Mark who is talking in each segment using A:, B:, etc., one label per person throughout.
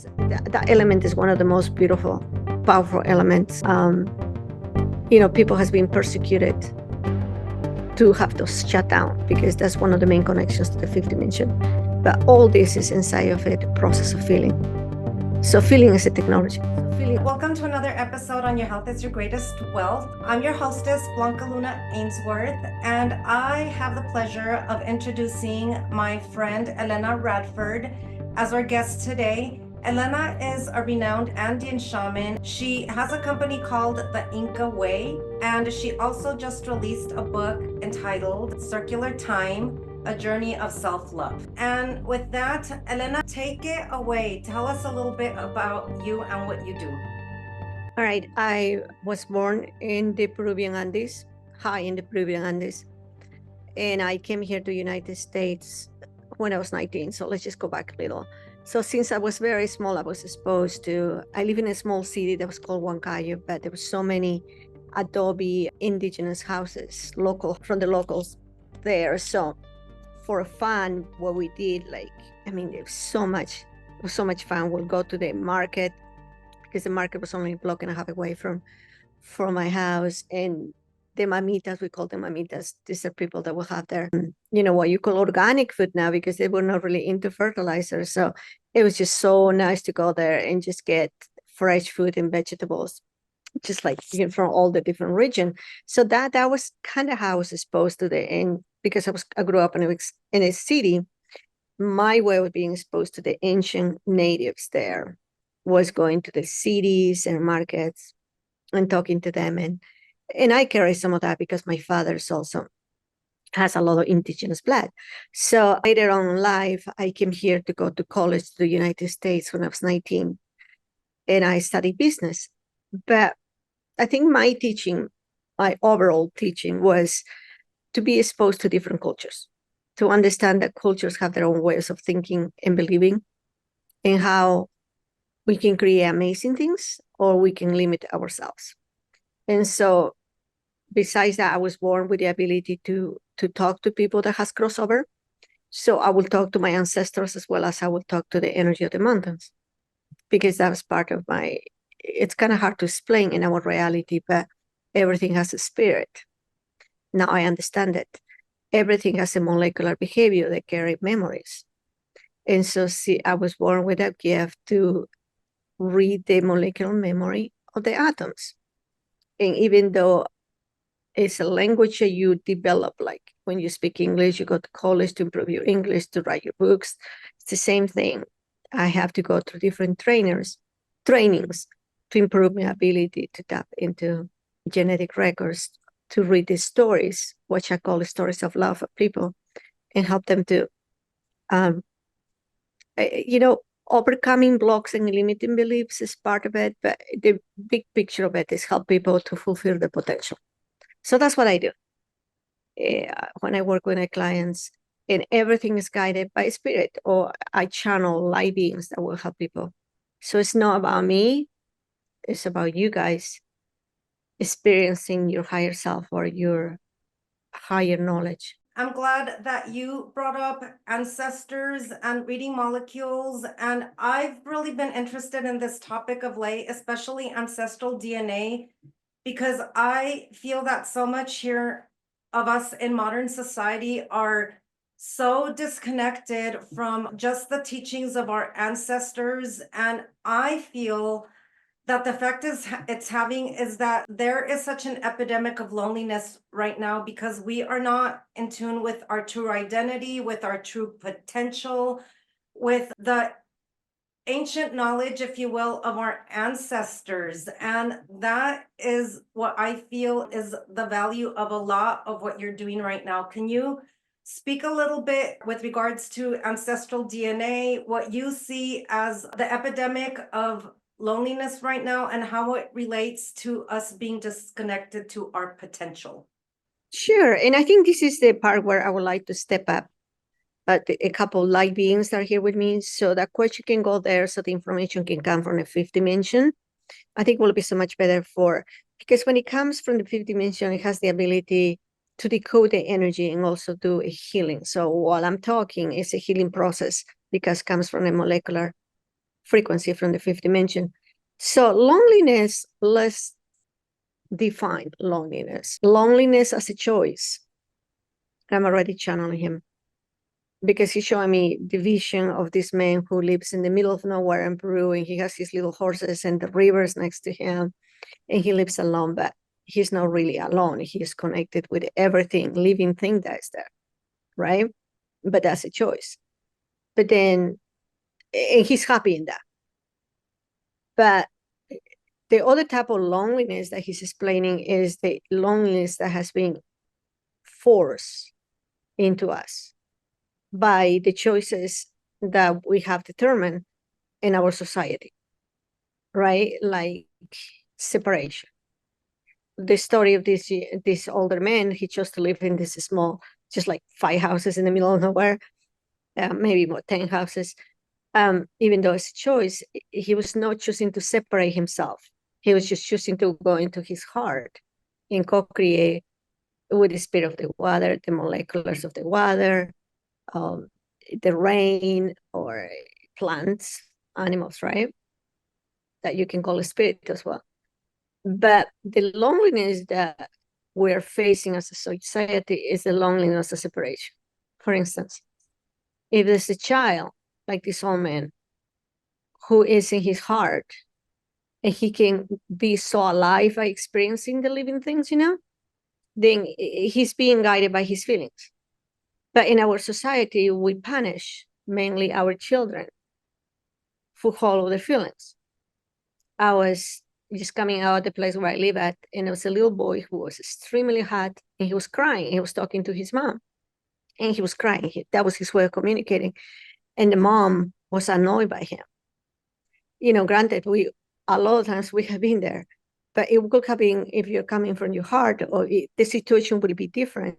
A: That element is one of the most beautiful, powerful elements. People has been persecuted to have those shut down because that's one of the main connections to the fifth dimension. But all this is inside of it, the process of feeling. So feeling is a technology.
B: Welcome to another episode on Your Health is Your Greatest Wealth. I'm your hostess, Blanca Ainsworth, and I have the pleasure of introducing my friend Elena Radford as our guest today. Elena is a renowned Andean shaman. She has a company called The Inca Way, and she also just released a book entitled Circular Time, a journey of self-love. And with that, Elena, take it away. Tell us a little bit about you and what you do.
A: All right. I was born in the Peruvian Andes, high in the Peruvian Andes. And I came here to the United States when I was 19. So let's just go back a little. So since I was very small, I was exposed to, I live in a small city that was called Huancayo, but there were so many adobe indigenous houses, from the locals there. So for fun, what we did, it was so much fun. We'll go to the market because the market was only a block and a half away from my house. And the mamitas, we call them mamitas. These are people that will have their, what you call organic food now because they were not really into fertilizer. So it was just so nice to go there and just get fresh food and vegetables, just like from all the different region. So that was kind of how I was exposed to and because I grew up in a city, my way of being exposed to the ancient natives there was going to the cities and markets and talking to them. And I carry some of that because my father's also has a lot of indigenous blood. So later on in life, I came here to go to college to the United States when I was 19. And I studied business. But I think my overall teaching was to be exposed to different cultures, to understand that cultures have their own ways of thinking and believing, and how we can create amazing things or we can limit ourselves. And so besides that, I was born with the ability to talk to people that has crossover. So I will talk to my ancestors as well as I will talk to the energy of the mountains, because that was part of it's kind of hard to explain in our reality, but everything has a spirit. Now I understand it. Everything has a molecular behavior that carry memories. And so I was born with that gift to read the molecular memory of the atoms. And even though it's a language that you develop, like when you speak English, you go to college to improve your English, to write your books. It's the same thing. I have to go through different trainings to improve my ability to tap into genetic records, to read these stories, which I call the stories of love of people, and help them to, overcoming blocks and limiting beliefs is part of it. But the big picture of it is help people to fulfill their potential. So that's what I do when I work with my clients, and everything is guided by spirit, or I channel light beings that will help people. So it's not about me, it's about you guys experiencing your higher self or your higher knowledge.
B: I'm glad that you brought up ancestors and reading molecules. And I've really been interested in this topic of late, especially ancestral DNA, because I feel that so much here of us in modern society are so disconnected from just the teachings of our ancestors. And I feel that the effect it's having is that there is such an epidemic of loneliness right now because we are not in tune with our true identity, with our true potential, with the ancient knowledge, if you will, of our ancestors. And that is what I feel is the value of a lot of what you're doing right now. Can you speak a little bit with regards to ancestral DNA, what you see as the epidemic of loneliness right now and how it relates to us being disconnected to our potential?
A: Sure. And I think this is the part where I would like to step up. But a couple light beings are here with me. So that question can go there so the information can come from the fifth dimension. I think will be so much better because when it comes from the fifth dimension, it has the ability to decode the energy and also do a healing. So while I'm talking, it's a healing process because it comes from a molecular frequency from the fifth dimension. So loneliness, let's define loneliness. Loneliness as a choice. I'm already channeling him because he's showing me the vision of this man who lives in the middle of nowhere in Peru, and he has his little horses and the rivers next to him, and he lives alone, but he's not really alone. He is connected with everything, living thing that is there, right? But that's a choice. But then, and he's happy in that. But the other type of loneliness that he's explaining is the loneliness that has been forced into us by the choices that we have determined in our society, right? Like separation. The story of this older man, he chose to live in this small, just like 5 houses in the middle of nowhere, maybe more 10 houses. Even though it's a choice, he was not choosing to separate himself. He was just choosing to go into his heart and co-create with the spirit of the water, the molecules of the water, the rain, or plants, animals, right? That you can call a spirit as well. But the loneliness that we're facing as a society is the loneliness of separation. For instance, if there's a child like this old man who is in his heart and he can be so alive by experiencing the living things, then he's being guided by his feelings. But in our society, we punish mainly our children who follow their feelings. I was just coming out of the place where I live at, and there was a little boy who was extremely hot, and he was crying. He was talking to his mom, and he was crying. That was his way of communicating. And the mom was annoyed by him. Granted, a lot of times we have been there, but it could have been if you're coming from your heart, or the situation will be different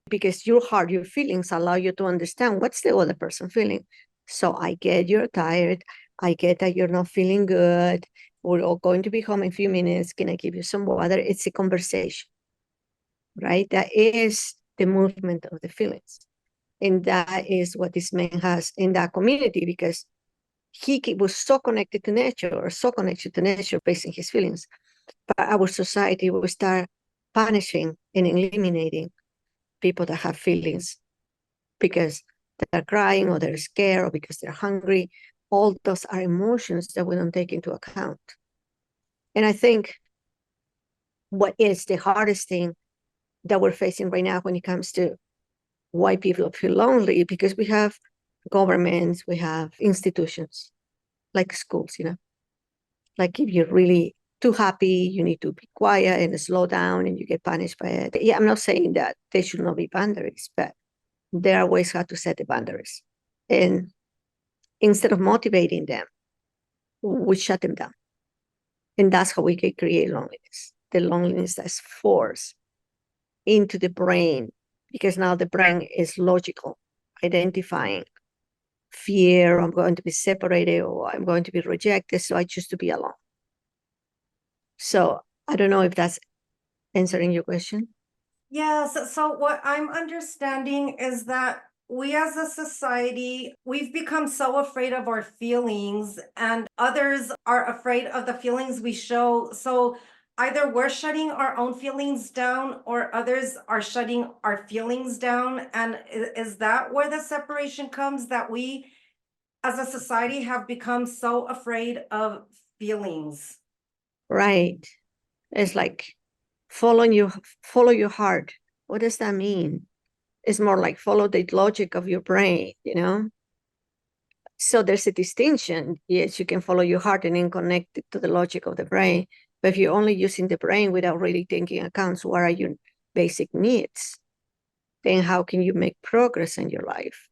A: because your heart, your feelings allow you to understand what's the other person feeling. So I get you're tired. I get that you're not feeling good. We're all going to be home in a few minutes. Can I give you some water? It's a conversation, right? That is the movement of the feelings. And that is what this man has in that community, because he was so connected to nature, or so connected to nature based on his feelings. But our society will start punishing and eliminating people that have feelings because they're crying, or they're scared, or because they're hungry. All those are emotions that we don't take into account. And I think what is the hardest thing that we're facing right now when it comes to why people feel lonely, because we have governments, we have institutions like schools, like if you're really too happy, you need to be quiet and slow down, and you get punished by it. Yeah, I'm not saying that there should not be boundaries, but there are ways how to set the boundaries. And instead of motivating them, we shut them down. And that's how we can create loneliness. The loneliness that's forced into the brain, because now the brain is logical, identifying fear, I'm going to be separated, or I'm going to be rejected, so I choose to be alone. So I don't know if that's answering your question.
B: Yes, so what I'm understanding is that we as a society, we've become so afraid of our feelings, and others are afraid of the feelings we show. So either we're shutting our own feelings down, or others are shutting our feelings down. And is that where the separation comes, that we as a society have become so afraid of feelings?
A: Right. It's like follow your heart. What does that mean? It's more like follow the logic of your brain, So there's a distinction. Yes, you can follow your heart and then connect it to the logic of the brain. But if you're only using the brain without really taking account what are your basic needs, then how can you make progress in your life?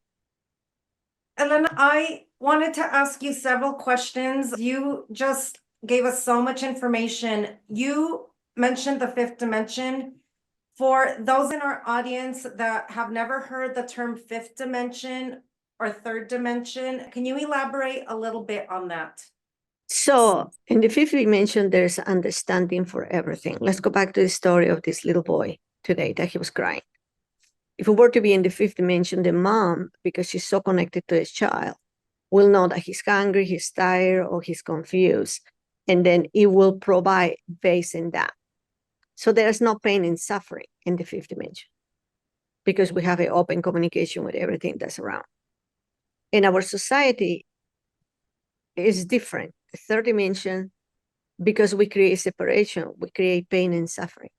B: Elena, I wanted to ask you several questions. You just gave us so much information. You mentioned the fifth dimension. For those in our audience that have never heard the term fifth dimension or third dimension, can you elaborate a little bit on that?
A: So in the fifth dimension, there's understanding for everything. Let's go back to the story of this little boy today that he was crying. If we were to be in the fifth dimension, the mom, because she's so connected to his child, will know that he's hungry, he's tired, or he's confused. And then it will provide based in that. So there's no pain and suffering in the fifth dimension because we have an open communication with everything that's around. In our society, is different. The third dimension, because we create separation, we create pain and suffering.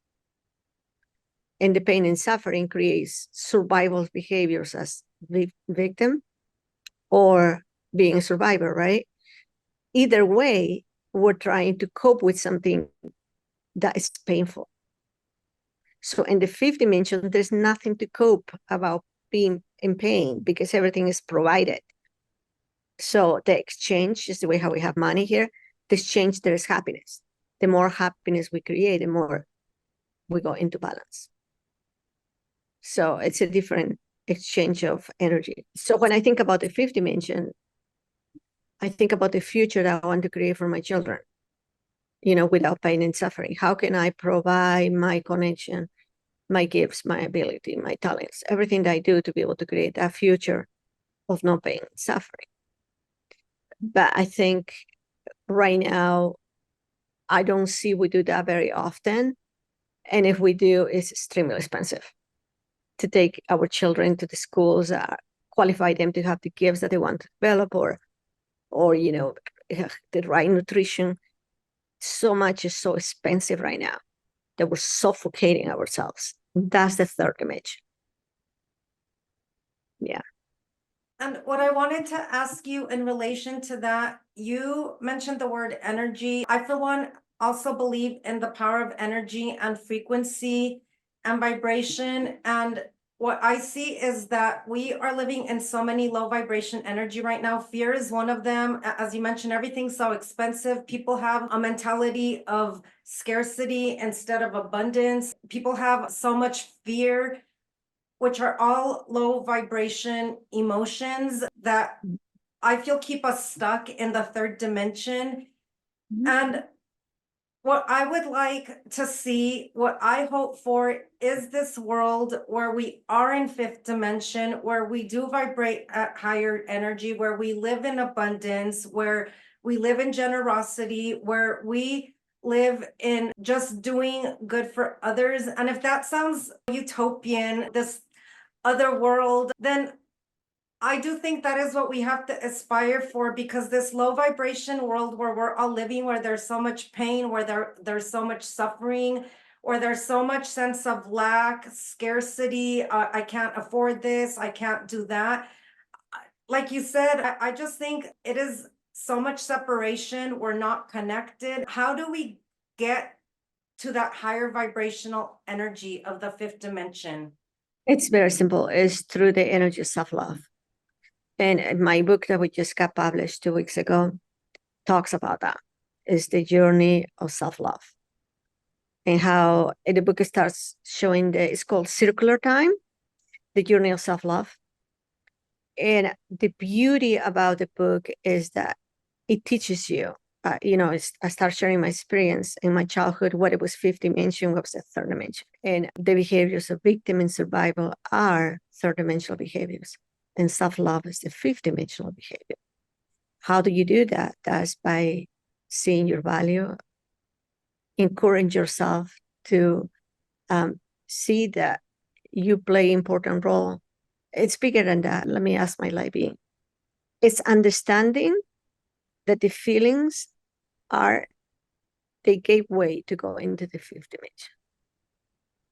A: And the pain and suffering creates survival behaviors as victim or being a survivor, right? Either way, we're trying to cope with something that is painful. So in the fifth dimension, there's nothing to cope about being in pain because everything is provided. So the exchange is the way how we have money here. The exchange, there is happiness. The more happiness we create, the more we go into balance. So it's a different exchange of energy. So when I think about the fifth dimension, I think about the future that I want to create for my children, without pain and suffering. How can I provide my connection, my gifts, my ability, my talents, everything that I do to be able to create that future of no pain and suffering? But I think right now, I don't see we do that very often. And if we do, it's extremely expensive to take our children to the schools, qualify them to have the gifts that they want to develop or the right nutrition. So much is so expensive right now that we're suffocating ourselves. That's the third image. Yeah.
B: And what I wanted to ask you in relation to that, you mentioned the word energy. I, for one, also believe in the power of energy and frequency and vibration. And what I see is that we are living in so many low vibration energy right now. Fear is one of them. As you mentioned, everything's so expensive. People have a mentality of scarcity instead of abundance. People have so much fear, which are all low vibration emotions that I feel keep us stuck in the third dimension.
A: Mhm.
B: And what I would like to see, what I hope for, is this world where we are in fifth dimension, where we do vibrate at higher energy, where we live in abundance, where we live in generosity, where we live in just doing good for others. And if that sounds utopian, this other world, then I do think that is what we have to aspire for, because this low vibration world where we're all living, where there's so much pain, where there's so much suffering, where there's so much sense of lack, scarcity, I can't afford this, I can't do that. Like you said, I just think it is so much separation, we're not connected. How do we get to that higher vibrational energy of the fifth dimension?
A: It's very simple. It's through the energy of self-love. And my book that we just got published 2 weeks ago talks about that. It's the journey of self-love. And how the book starts showing it's called Circular Time, the journey of self-love. And the beauty about the book is that it teaches you, I start sharing my experience in my childhood, what it was fifth dimension, what was the third dimension. And the behaviors of victim and survival are third dimensional behaviors. And self-love is the fifth dimensional behavior. How do you do that? That's by seeing your value, encourage yourself to see that you play important role. It's bigger than that. Let me ask my light being. It's understanding that the feelings are the gateway to go into the fifth dimension.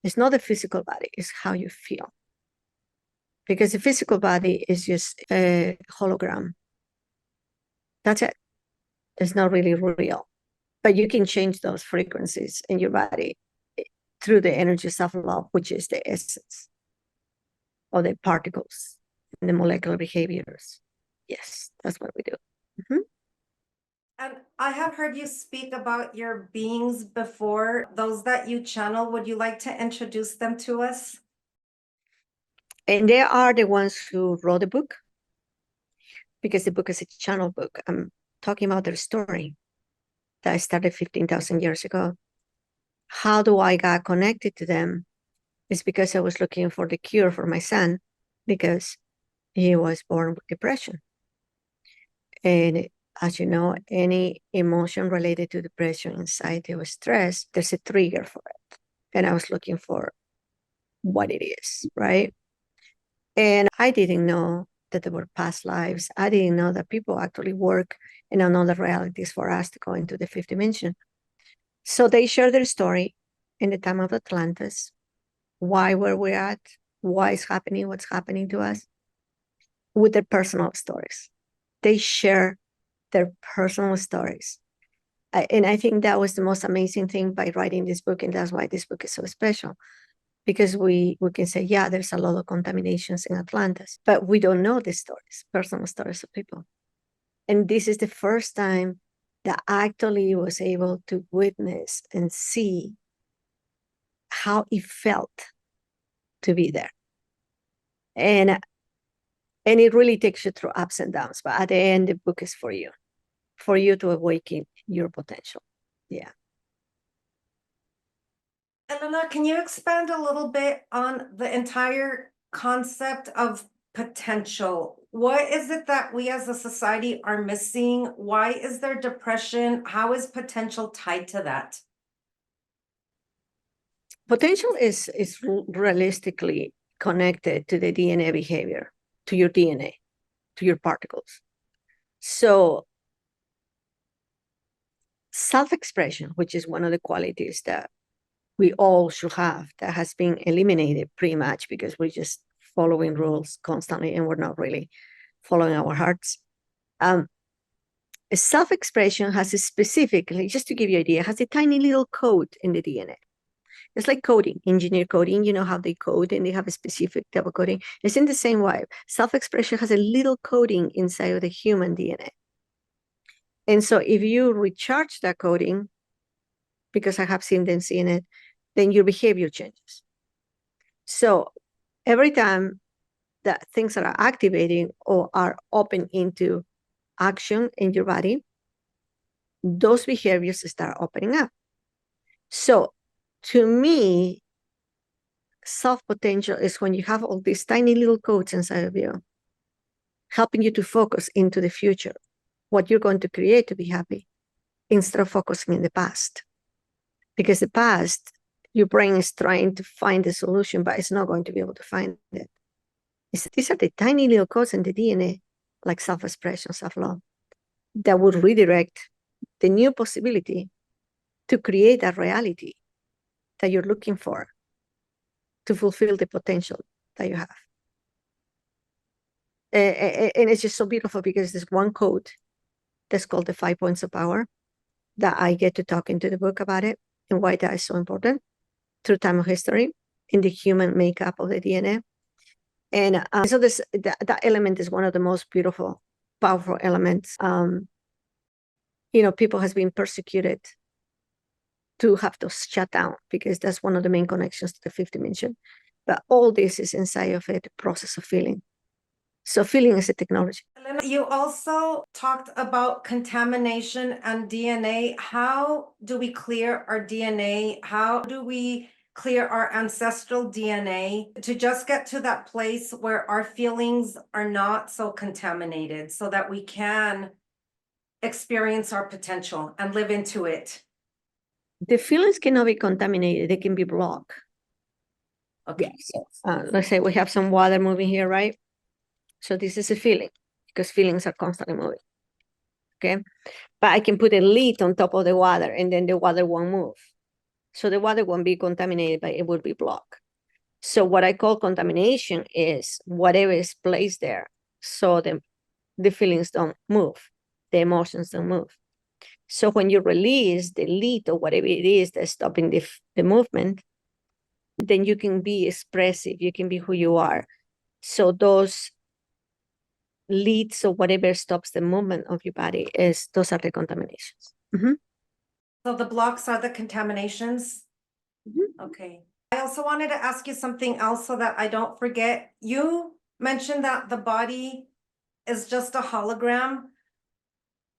A: It's not the physical body, it's how you feel. Because the physical body is just a hologram. That's it. It's not really real. But you can change those frequencies in your body through the energy of self-love, which is the essence of the particles and the molecular behaviors. Yes, that's what we do. Mm-hmm.
B: And I have heard you speak about your beings before, those that you channel. Would you like to introduce them to us?
A: And they are the ones who wrote the book, because the book is a channel book. I'm talking about their story that started 15,000 years ago. How do I got connected to them? It's because I was looking for the cure for my son, because he was born with depression. And as you know, any emotion related to depression, anxiety, or stress, there's a trigger for it. And I was looking for what it is, right? And I didn't know that there were past lives. I didn't know that people actually work in another realities for us to go into the fifth dimension. So they share their story in the time of Atlantis, why were we at, why is happening, what's happening to us, with their personal stories. They share their personal stories. And I think that was the most amazing thing by writing this book. And that's why this book is so special. Because we can say, yeah, there's a lot of contaminations in Atlantis, but we don't know the stories, personal stories of people. And this is the first time that I actually was able to witness and see how it felt to be there. And it really takes you through ups and downs, but at the end, the book is for you to awaken your potential. Yeah.
B: Elena, can you expand a little bit on the entire concept of potential? What is it that we as a society are missing? Why is there depression? How is potential tied to that?
A: Potential is realistically connected to the DNA behavior, to your DNA, to your particles. So self-expression, which is one of the qualities that we all should have, that has been eliminated pretty much because we're just following rules constantly and we're not really following our hearts. Self-expression has a specifically, just to give you an idea, has a tiny little code in the DNA. It's like coding, engineer coding, you know how they code and they have a specific type of coding. It's in the same way. Self-expression has a little coding inside of the human DNA. And so if you recharge that coding, because I have seen them seeing it, then your behavior changes. So every time that things are activating or are open into action in your body, those behaviors start opening up. So to me, self-potential is when you have all these tiny little codes inside of you, helping you to focus into the future, what you're going to create to be happy, instead of focusing in the past. Because the past, your brain is trying to find the solution, but it's not going to be able to find it. These are the tiny little codes in the DNA, like self-expression, self-love, that would redirect the new possibility to create a reality that you're looking for to fulfill the potential that you have. And it's just so beautiful because there's one code that's called the 5 points of power that I get to talk into the book about it and why that is so important through time of history in the human makeup of the DNA. And so that element is one of the most beautiful, powerful elements. People has been persecuted to have those shut down because that's one of the main connections to the fifth dimension. But all this is inside of it, the process of feeling. So feeling is a technology.
B: Elena, you also talked about contamination and DNA. How do we clear our DNA? How do we clear our ancestral DNA to just get to that place where our feelings are not so contaminated so that we can experience our potential and live into it?
A: The feelings cannot be contaminated, they can be blocked.
B: Okay.
A: So, let's say we have some water moving here, right? So this is a feeling because feelings are constantly moving. Okay. But I can put a lid on top of the water and then the water won't move. So the water won't be contaminated, but it will be blocked. So what I call contamination is whatever is placed there. So the feelings don't move, the emotions don't move. So when you release the lid or whatever it is that's stopping the movement, then you can be expressive, you can be who you are. So those leads or whatever stops the movement of your body those are the contaminations. Mm-hmm.
B: So the blocks are the contaminations?
A: Mm-hmm.
B: Okay. I also wanted to ask you something else so that I don't forget. You mentioned that the body is just a hologram.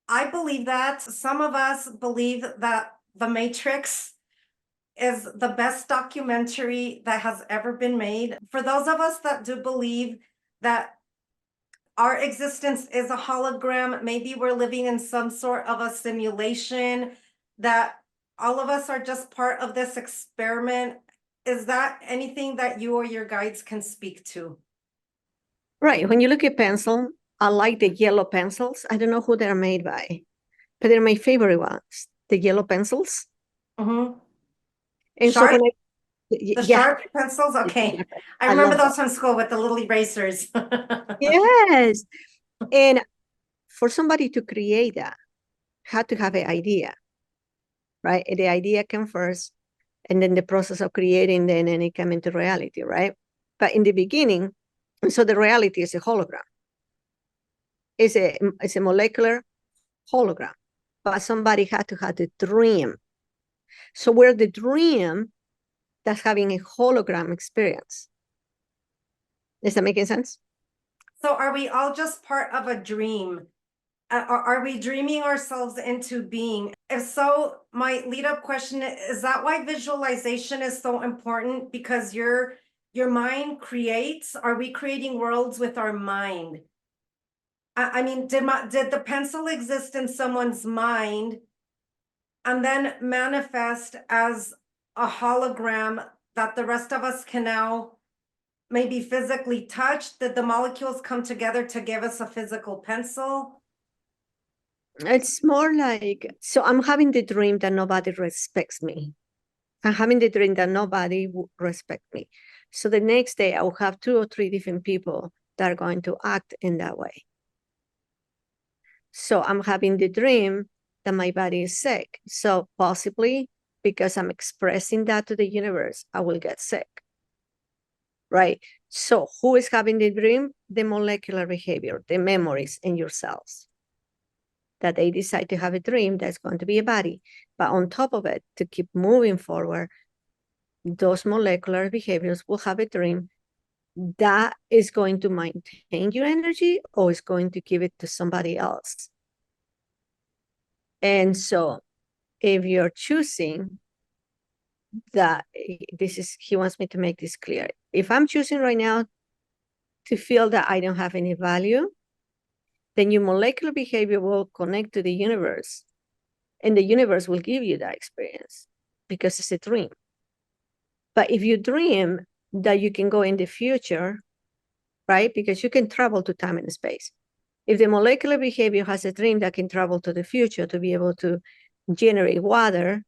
B: I believe that. Some of us believe that The Matrix is the best documentary that has ever been made. For those of us that do believe that our existence is a hologram. Maybe we're living in some sort of a simulation, that all of us are just part of this experiment. Is that anything that you or your guides can speak to?
A: Right. When you look at pencil, I like the yellow pencils. I don't know who they're made by, but they're my favorite ones, the yellow pencils.
B: Mhm.
A: And so
B: Sharp,
A: when
B: the
A: yeah,
B: sharp pencils? Okay. I
A: I
B: remember
A: love
B: those from school with the little erasers.
A: yes. And for somebody to create that, had to have an idea, right? And the idea came first, and then the process of creating, then and it came into reality, right? But in the beginning, so the reality is a hologram. It's a molecular hologram, but somebody had to have the dream. So we're the dream that's having a hologram experience. Is that making sense?
B: So are we all just part of a dream? Are we dreaming ourselves into being? If so, my lead up question is that why visualization is so important? Because your mind creates. Are we creating worlds with our mind? I mean, did the pencil exist in someone's mind and then manifest as a hologram that the rest of us can now maybe physically touch? Did the molecules come together to give us a physical pencil?
A: It's more like, so I'm having the dream that nobody respects me. I'm having the dream that nobody will respect me. So the next day I'll have 2 or 3 different people that are going to act in that way. So I'm having the dream that my body is sick. So possibly because I'm expressing that to the universe, I will get sick. Right? So who is having the dream? The molecular behavior, the memories in your cells. That they decide to have a dream that's going to be a body. But on top of it, to keep moving forward, those molecular behaviors will have a dream that is going to maintain your energy or is going to give it to somebody else. And so if you're choosing that, he wants me to make this clear. If I'm choosing right now to feel that I don't have any value, then your molecular behavior will connect to the universe, and the universe will give you that experience because it's a dream. But if you dream that you can go in the future, right? Because you can travel to time and space. If the molecular behavior has a dream that can travel to the future to be able to generate water,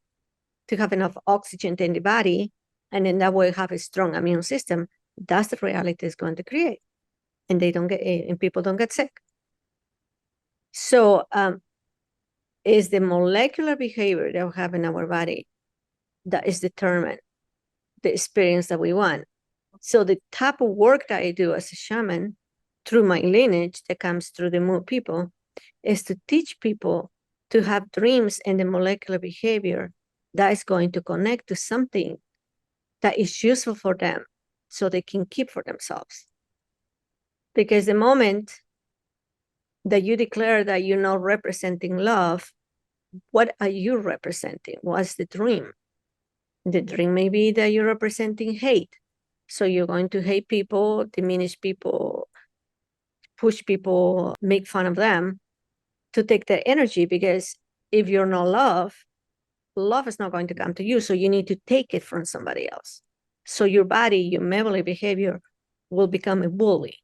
A: to have enough oxygen in the body, and then that way have a strong immune system, that's the reality it's going to create. And people don't get sick. So is the molecular behavior that we have in our body that is determined the experience that we want. So the type of work that I do as a shaman through my lineage that comes through the Mu people is to teach people to have dreams and the molecular behavior that is going to connect to something that is useful for them so they can keep for themselves. Because the moment that you declare that you're not representing love, what are you representing? What's the dream? The dream may be that you're representing hate. So you're going to hate people, diminish people, push people, make fun of them to take their energy, because if you're not love is not going to come to you. So you need to take it from somebody else. So your body, your memory behavior will become a bully.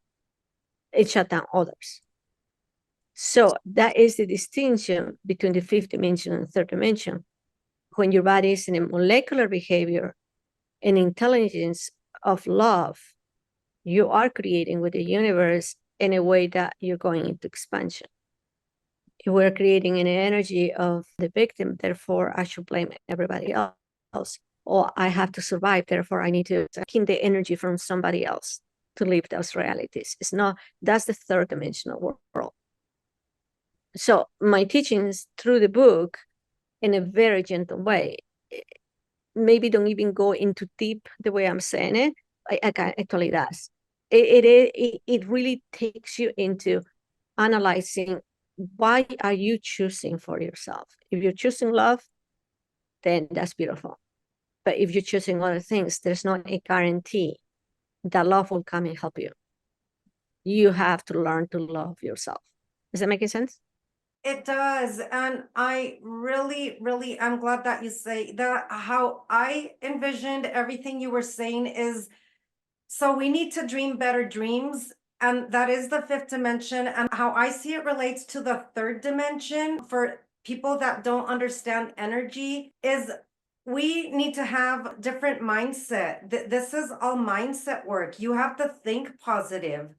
A: It shut down others. So that is the distinction between the fifth dimension and the third dimension. When your body is in a molecular behavior and intelligence of love, you are creating with the universe in a way that you're going into expansion. If we're creating an energy of the victim, therefore I should blame everybody else. Or I have to survive, therefore I need to gain the energy from somebody else to live those realities. It's not, that's the third dimensional world. So my teachings through the book, in a very gentle way, maybe don't even go into deep the way I'm saying it. Actually does. It really takes you into analyzing why are you choosing for yourself. If you're choosing love, then that's beautiful. But if you're choosing other things, there's not a guarantee that love will come and help you. you have to learn to love yourself. Is that making sense?
B: It does. And I really, really am glad that you say that. How I envisioned everything you were saying is, so we need to dream better dreams. And that is the fifth dimension. And how I see it relates to the third dimension for people that don't understand energy is we need to have different mindset. This is all mindset work. You have to think positive.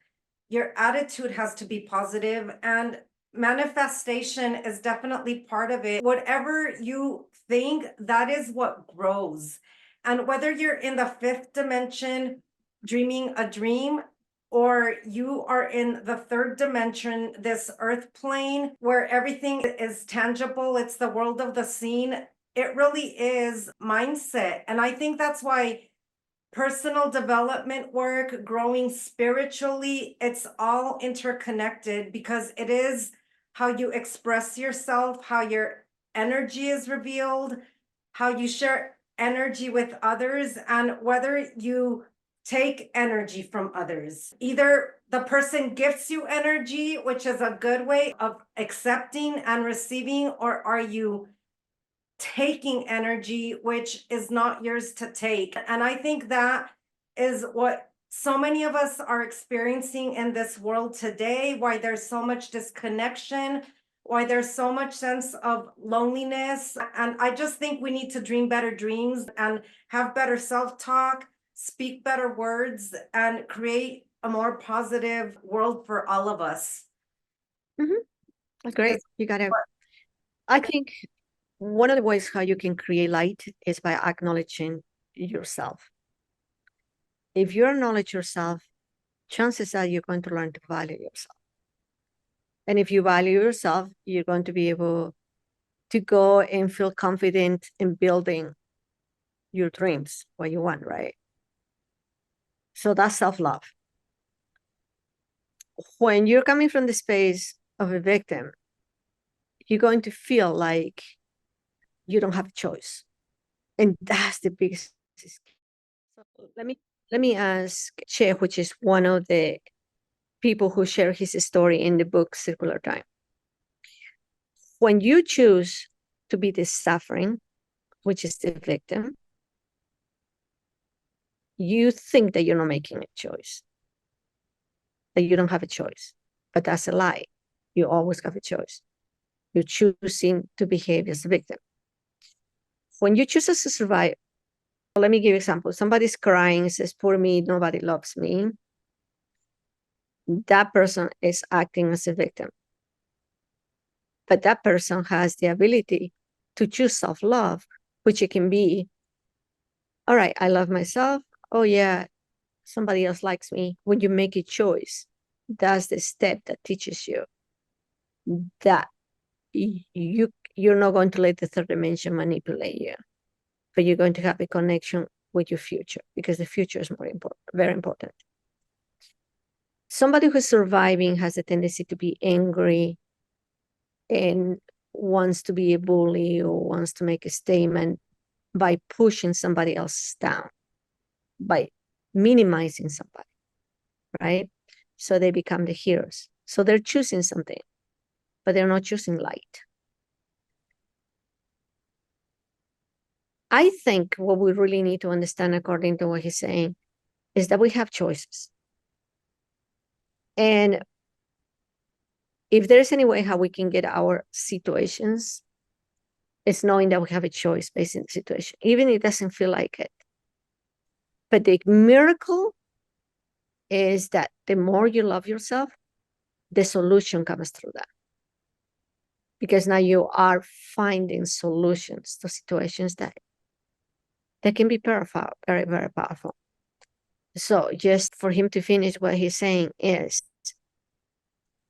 B: Your attitude has to be positive, and manifestation is definitely part of it. Whatever you think, that is what grows. And whether you're in the fifth dimension dreaming a dream, or you are in the third dimension, this earth plane where everything is tangible, it's the world of the seen. It really is mindset. And I think that's why personal development work, growing spiritually, it's all interconnected because it is how you express yourself, how your energy is revealed, how you share energy with others, and whether you take energy from others. Either the person gifts you energy, which is a good way of accepting and receiving, or are you taking energy which is not yours to take? And I think that is what so many of us are experiencing in this world today, why there's so much disconnection, why there's so much sense of loneliness. And I just think we need to dream better dreams and have better self-talk, speak better words, and create a more positive world for all of us.
A: That's great. You got it. I think one of the ways how you can create light is by acknowledging yourself. If you acknowledge yourself, chances are you're going to learn to value yourself. And if you value yourself, you're going to be able to go and feel confident in building your dreams, what you want, right? So that's self-love. When you're coming from the space of a victim, you're going to feel like you don't have a choice. And that's the biggest. So let me ask Che, which is one of the people who share his story in the book Circular Time. When you choose to be the suffering, which is the victim, you think that you're not making a choice, that you don't have a choice. But that's a lie. You always have a choice. You're choosing to behave as a victim. When you choose to survive, let me give you an example. Somebody's crying, says, poor me, nobody loves me. That person is acting as a victim. But that person has the ability to choose self-love, which it can be, all right, I love myself. Oh yeah, somebody else likes me. When you make a choice, that's the step that teaches you that you're not going to let the third dimension manipulate you, but you're going to have a connection with your future, because the future is more important, very important. Somebody who's surviving has a tendency to be angry and wants to be a bully or wants to make a statement by pushing somebody else down, by minimizing somebody, right? So they become the heroes. So they're choosing something, but they're not choosing light. I think what we really need to understand, according to what he's saying, is that we have choices. And if there's any way how we can get our situations, it's knowing that we have a choice based on the situation, even if it doesn't feel like it. But the miracle is that the more you love yourself, the solution comes through that. Because now you are finding solutions to situations that can be powerful, very, very powerful. So just for him to finish, what he's saying is,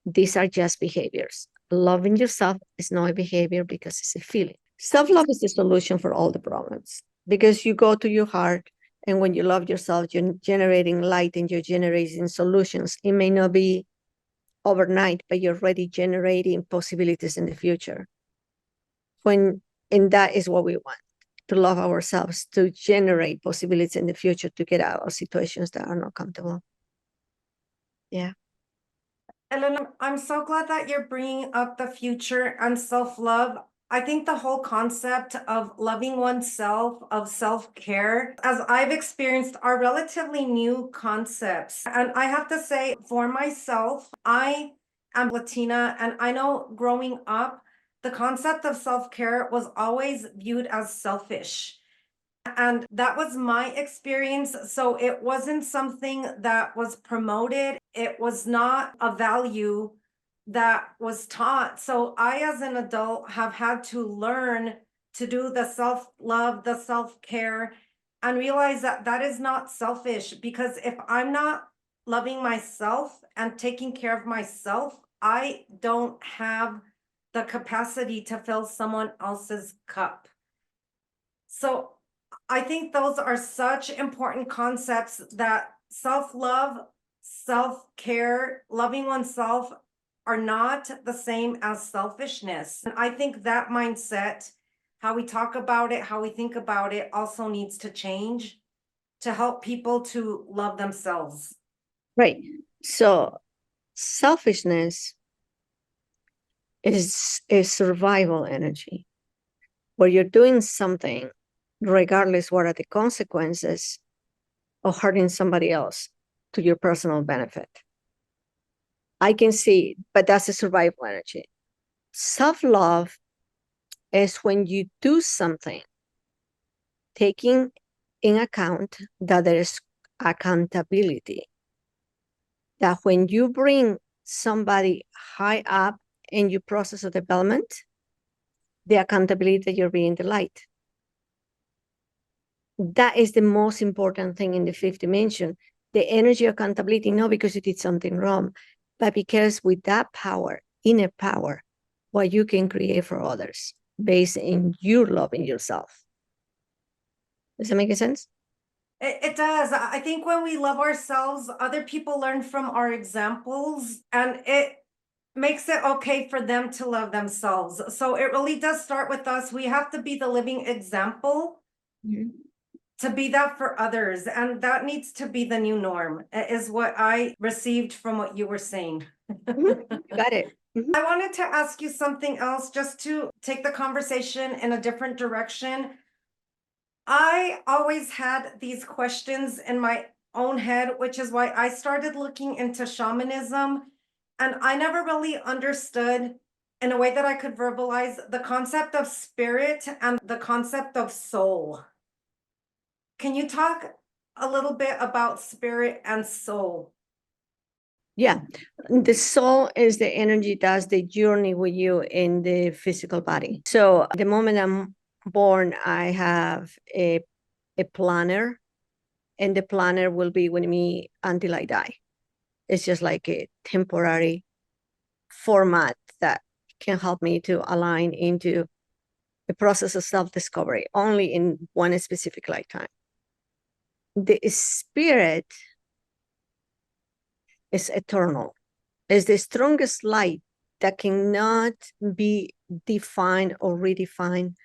A: these are just behaviors. Loving yourself is not a behavior because it's a feeling. Self-love is the solution for all the problems, because you go to your heart, and when you love yourself, you're generating light and you're generating solutions. It may not be overnight, but you're already generating possibilities in the future. And that is what we want, to love ourselves, to generate possibilities in the future, to get out of situations that are not comfortable. Yeah.
B: Elena, I'm so glad that you're bringing up the future and self-love. I think the whole concept of loving oneself, of self-care, as I've experienced, are relatively new concepts. And I have to say, for myself, I am Latina, and I know growing up, the concept of self-care was always viewed as selfish. And that was my experience. So it wasn't something that was promoted. It was not a value that was taught. So I, as an adult, have had to learn to do the self-love, the self-care, and realize that that is not selfish. Because if I'm not loving myself and taking care of myself, I don't have the capacity to fill someone else's cup. So I think those are such important concepts that self-love, self-care, loving oneself are not the same as selfishness. And I think that mindset, how we talk about it, how we think about it, also needs to change to help people to love themselves.
A: Right. So selfishness is a survival energy where you're doing something regardless what are the consequences of hurting somebody else to your personal benefit. I can see, but that's a survival energy. Self-love is when you do something taking in account that there is accountability. That when you bring somebody high up in your process of development, the accountability that you're being the light. That is the most important thing in the fifth dimension. The energy of accountability, not because you did something wrong, but because with that power, inner power, what you can create for others based in you loving yourself. Does that make sense?
B: It does. I think when we love ourselves, other people learn from our examples, and it makes it okay for them to love themselves. So it really does start with us. We have to be the living example to be that for others. And that needs to be the new norm, is what I received from what you were saying.
A: You got it.
B: I wanted to ask you something else just to take the conversation in a different direction. I always had these questions in my own head, which is why I started looking into shamanism. And I never really understood in a way that I could verbalize the concept of spirit and the concept of soul. Can you talk a little bit about spirit and soul?
A: Yeah, the soul is the energy that's the journey with you in the physical body. So the moment I'm born, I have a planner, and the planner will be with me until I die. It's just like a temporary format that can help me to align into the process of self-discovery only in one specific lifetime. The spirit is eternal. It's the strongest light that cannot be defined or redefined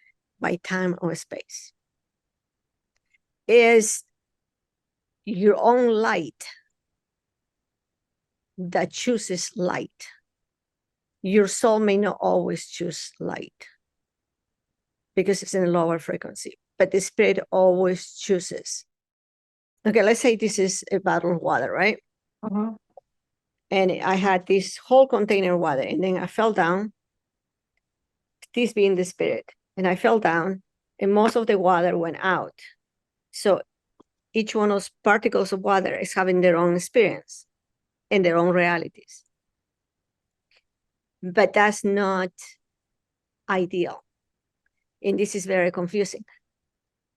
A: by time or space. Is your own light that chooses light. Your soul may not always choose light because it's in a lower frequency, but the spirit always chooses. Okay, let's say this is a bottle of water, right? And I had this whole container of water, and then I fell down, this being the spirit, and I fell down, and most of the water went out. So each one of those particles of water is having their own experience and their own realities. But that's not ideal. And this is very confusing.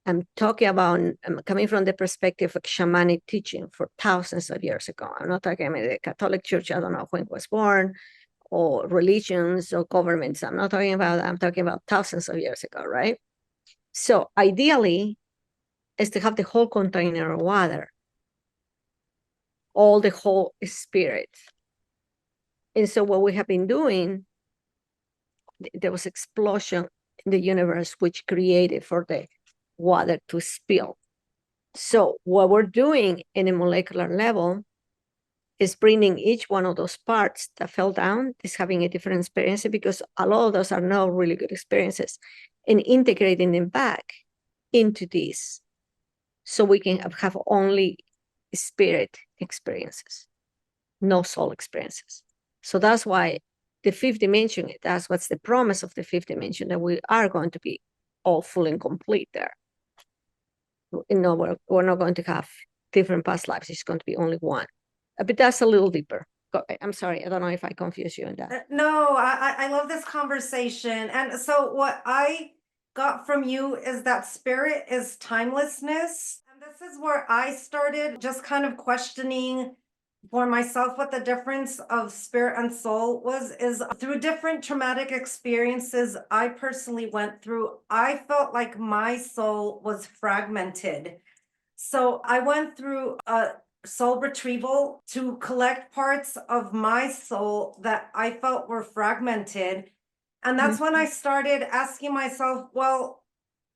A: I'm talking about, I'm coming from the perspective of shamanic teaching for thousands of years ago. I'm not talking about the Catholic Church, I don't know when it was born, or religions or governments. I'm not talking about that. I'm talking about thousands of years ago, right? So ideally is to have the whole container of water, all the whole spirit. And so what we have been doing, there was explosion in the universe, which created for the water to spill. So what we're doing in a molecular level is bringing each one of those parts that fell down, is having a different experience, because a lot of those are not really good experiences, and integrating them back into this, so we can have only spirit experiences, no soul experiences. So that's why the fifth dimension, that's what's the promise of the fifth dimension, that we are going to be all full and complete there. We're not going to have different past lives. It's going to be only one. But that's a little deeper. I'm sorry. I don't know if I confuse you on that.
B: No, I love this conversation. And so what I got from you is that spirit is timelessness. And this is where I started just kind of questioning for myself what the difference of spirit and soul was, is through different traumatic experiences I personally went through, I felt like my soul was fragmented. So I went through a soul retrieval to collect parts of my soul that I felt were fragmented. And that's when I started asking myself, well,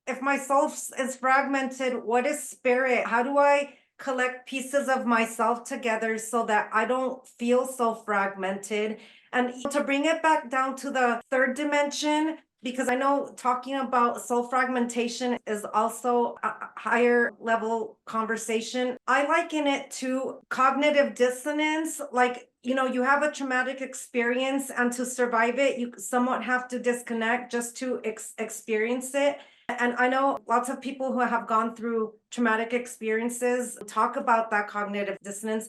B: if my soul is fragmented, what is spirit? How do I collect pieces of myself together so that I don't feel so fragmented? And to bring it back down to the third dimension, because I know talking about soul fragmentation is also a higher level conversation. I liken it to cognitive dissonance. Like, you have a traumatic experience, and to survive it, you somewhat have to disconnect just to experience it. And I know lots of people who have gone through traumatic experiences talk about that cognitive dissonance.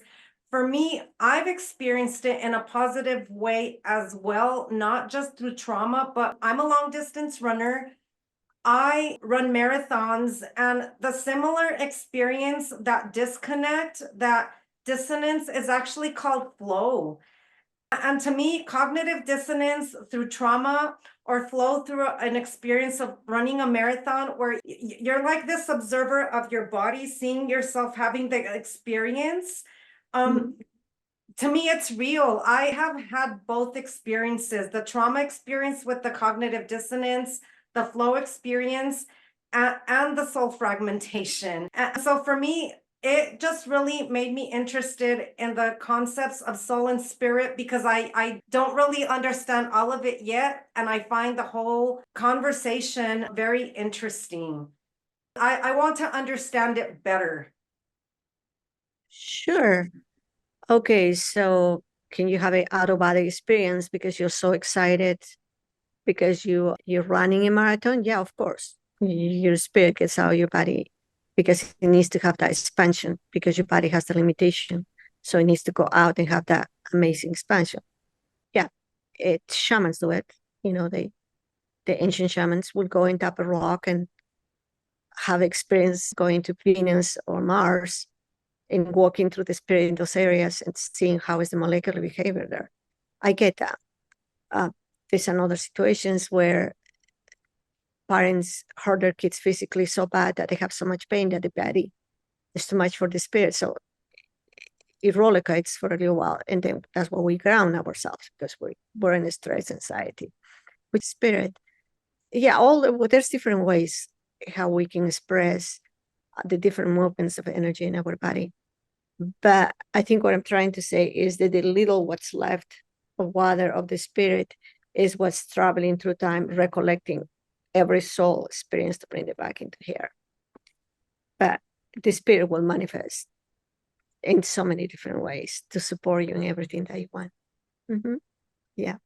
B: For me, I've experienced it in a positive way as well, not just through trauma, but I'm a long distance runner. I run marathons, and the similar experience, that disconnect, that dissonance, is actually called flow. And to me, cognitive dissonance through trauma, or flow through an experience of running a marathon, where you're like this observer of your body, seeing yourself having the experience. To me, it's real. I have had both experiences, the trauma experience with the cognitive dissonance, the flow experience, and the soul fragmentation. And so for me, it just really made me interested in the concepts of soul and spirit, because I don't really understand all of it yet. And I find the whole conversation very interesting. I want to understand it better.
A: Sure. Okay, so can you have an out-of-body experience because you're so excited because you're running a marathon? Yeah, of course. Your spirit gets out of your body because it needs to have that expansion, because your body has the limitation. So it needs to go out and have that amazing expansion. Yeah, shamans do it. The ancient shamans would go and tap a rock and have experience going to Venus or Mars and walking through the spirit in those areas and seeing how is the molecular behavior there. I get that. There's another situations where parents hurt their kids physically so bad that they have so much pain that the body is too much for the spirit. So it rollercoats for a little while, and then that's where we ground ourselves, because we're in a stress anxiety. With spirit, yeah, there's different ways how we can express the different movements of energy in our body. But I think what I'm trying to say is that the little what's left of water of the spirit is what's traveling through time, recollecting every soul experience to bring it back into here. But the spirit will manifest in so many different ways to support you in everything that you want. Yeah.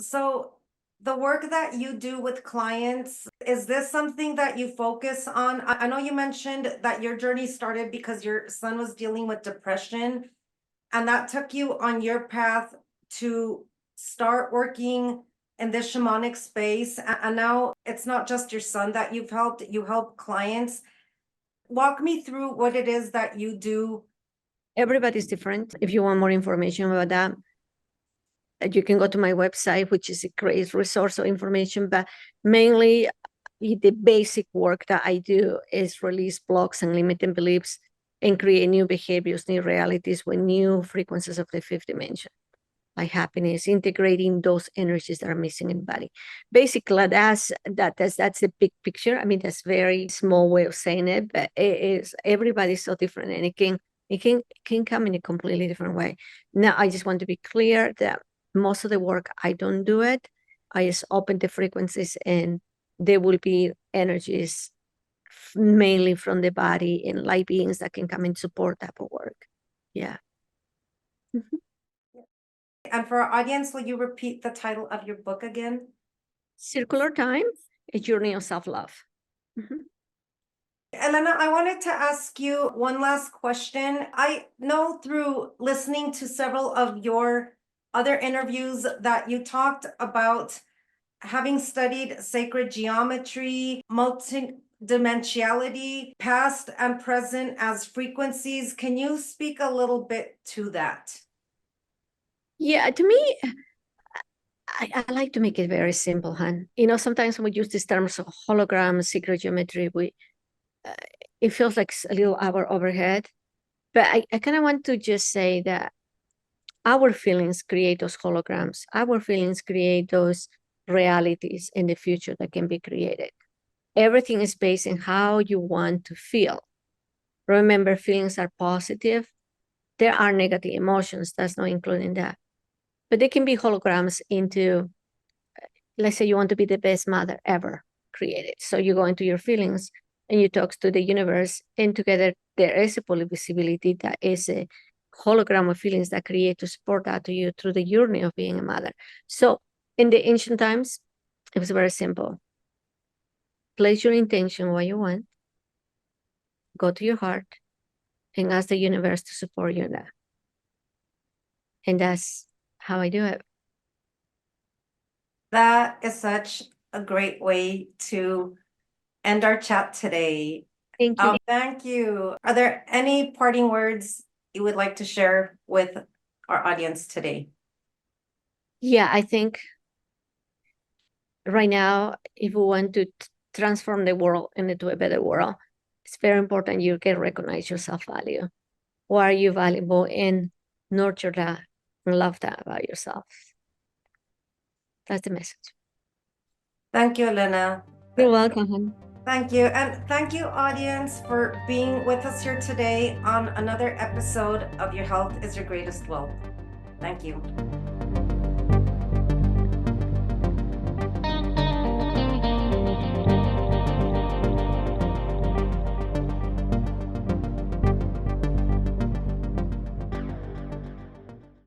B: So the work that you do with clients, is this something that you focus on? I know you mentioned that your journey started because your son was dealing with depression, and that took you on your path to start working in this shamanic space. And now it's not just your son that you've helped, you help clients. Walk me through what it is that you do.
A: Everybody's different. If you want more information about that, you can go to my website, which is a great resource of information. But mainly, the basic work that I do is release blocks and limiting beliefs and create new behaviors, new realities with new frequencies of the fifth dimension, like happiness, integrating those energies that are missing in the body. Basically, that's the big picture. I mean, that's very small way of saying it, but it is, everybody's so different, and it can It can come in a completely different way. Now, I just want to be clear that most of the work, I don't do it. I just open the frequencies and there will be energies mainly from the body and light beings that can come and support that work. Yeah. Mhm.
B: And for our audience, will you repeat the title of your book again?
A: Circular Time, A Journey of Self-Love. Mhm.
B: Elena, I wanted to ask you one last question. I know through listening to several of your other interviews that you talked about having studied sacred geometry, multidimensionality, past and present as frequencies. Can you speak a little bit to that?
A: Yeah, to me, I like to make it very simple, Han. Sometimes when we use these terms of hologram, secret geometry, it feels like a little hour overhead. But I kind of want to just say that our feelings create those holograms. Our feelings create those realities in the future that can be created. Everything is based on how you want to feel. Remember, feelings are positive. There are negative emotions. That's not including that. But they can be holograms into, let's say you want to be the best mother ever created. So you go into your feelings and you talk to the universe, and together there is a polyvisibility that is a hologram of feelings that create to support that to you through the journey of being a mother. So in the ancient times, it was very simple. Place your intention what you want, go to your heart, and ask the universe to support you in that. And that's how I do it.
B: That is such a great way to end our chat today.
A: Thank you.
B: Thank you. Are there any parting words you would like to share with our audience today?
A: Yeah, I think right now, if we want to transform the world into a better world, it's very important you can recognize your self-value. Why are you valuable, and nurture that and love that about yourself. That's the message.
B: Thank you, Elena.
A: You're welcome, hon.
B: Thank you. And thank you, audience, for being with us here today on another episode of Your Health is Your Greatest Wealth. Thank you.